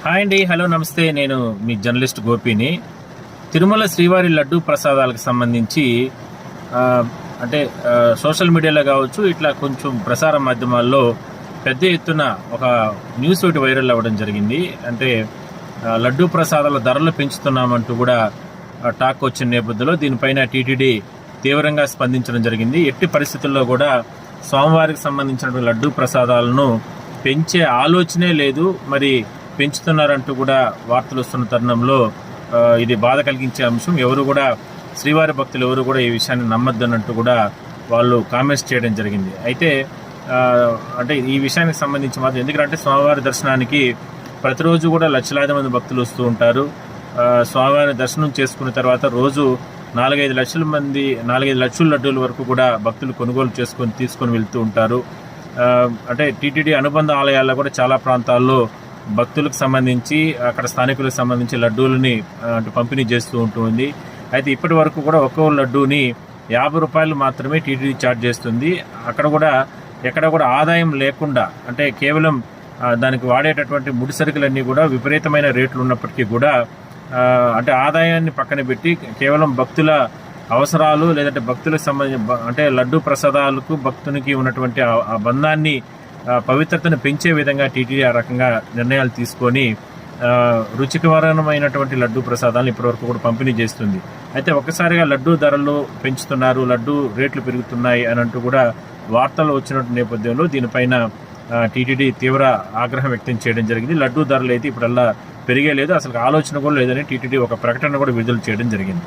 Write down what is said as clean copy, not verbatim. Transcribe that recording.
Hi అండి, hello, నమస్తే. నేను మీ జర్నలిస్ట్ గోపిని. తిరుమల శ్రీవారి లడ్డూ ప్రసాదాలకు సంబంధించి ఆ, అంటే సోషల్ మీడియాలో కావచ్చు, ఇట్లా కొంచెం ప్రసార మాధ్యమాల్లో పెద్ద ఎత్తున ఒక న్యూస్ ఒకటి వైరల్ అవ్వడం జరిగింది. అంటే లడ్డూ ప్రసాదాల ధరలు పెంచుతున్నామంటూ కూడా టాక్ వచ్చిన నేపథ్యంలో దీనిపైన టీటీడీ తీవ్రంగా స్పందించడం జరిగింది. ఎట్టి పరిస్థితుల్లో కూడా స్వామివారికి సంబంధించిన లడ్డూ ప్రసాదాలను పెంచే ఆలోచనే లేదు, మరి పెంచుతున్నారంటూ కూడా వార్తలు వస్తున్న తరుణంలో ఇది బాధ కలిగించే అంశం. ఎవరు కూడా శ్రీవారి భక్తులు ఎవరు కూడా ఈ విషయాన్ని నమ్మద్దన్నట్టు కూడా వాళ్ళు కామెంట్స్ చేయడం జరిగింది. అయితే అంటే ఈ విషయానికి సంబంధించి మాత్రం, ఎందుకంటే స్వామివారి దర్శనానికి ప్రతిరోజు కూడా లక్షలాది మంది భక్తులు వస్తూ ఉంటారు. స్వామివారి దర్శనం చేసుకున్న తర్వాత రోజు 4-5 లక్షల లడ్డూల వరకు కూడా భక్తులు కొనుగోలు తీసుకొని వెళ్తూ ఉంటారు. అంటే టీటీడీ అనుబంధ ఆలయాల్లో కూడా చాలా ప్రాంతాల్లో భక్తులకు సంబంధించి, అక్కడ స్థానికులకు సంబంధించి లడ్డూలని పంపిణీ చేస్తూ ఉంటుంది. అయితే ఇప్పటి వరకు కూడా ఒక్కో లడ్డూని 50 రూపాయలు మాత్రమే టీటీడీ ఛార్జ్ చేస్తుంది. అక్కడ కూడా ఎక్కడ కూడా ఆదాయం లేకుండా, అంటే కేవలం దానికి వాడేటటువంటి ముడి సరుకులన్నీ కూడా విపరీతమైన రేట్లు ఉన్నప్పటికీ కూడా అంటే ఆదాయాన్ని పక్కన పెట్టి కేవలం భక్తుల అవసరాలు, లేదంటే భక్తులకు సంబంధించి అంటే లడ్డూ ప్రసాదాలకు భక్తునికి ఉన్నటువంటి ఆ బంధాన్ని, పవిత్రతను పెంచే విధంగా టీటీడీ ఆ రకంగా నిర్ణయాలు తీసుకొని రుచికరమైనటువంటి లడ్డూ ప్రసాదాలను ఇప్పటివరకు కూడా పంపిణీ చేస్తుంది. అయితే ఒక్కసారిగా లడ్డూ ధరలు పెంచుతున్నారు, లడ్డూ రేట్లు పెరుగుతున్నాయి అని అంటూ కూడా వార్తలు వచ్చినటువంటి నేపథ్యంలో దీనిపైన టీటీడీ తీవ్ర ఆగ్రహం వ్యక్తం చేయడం జరిగింది. లడ్డూ ధరలు అయితే ఇప్పుడల్లా పెరిగే లేదు, అసలు ఆలోచన కూడా లేదని టీటీడీ ఒక ప్రకటన కూడా విడుదల చేయడం జరిగింది.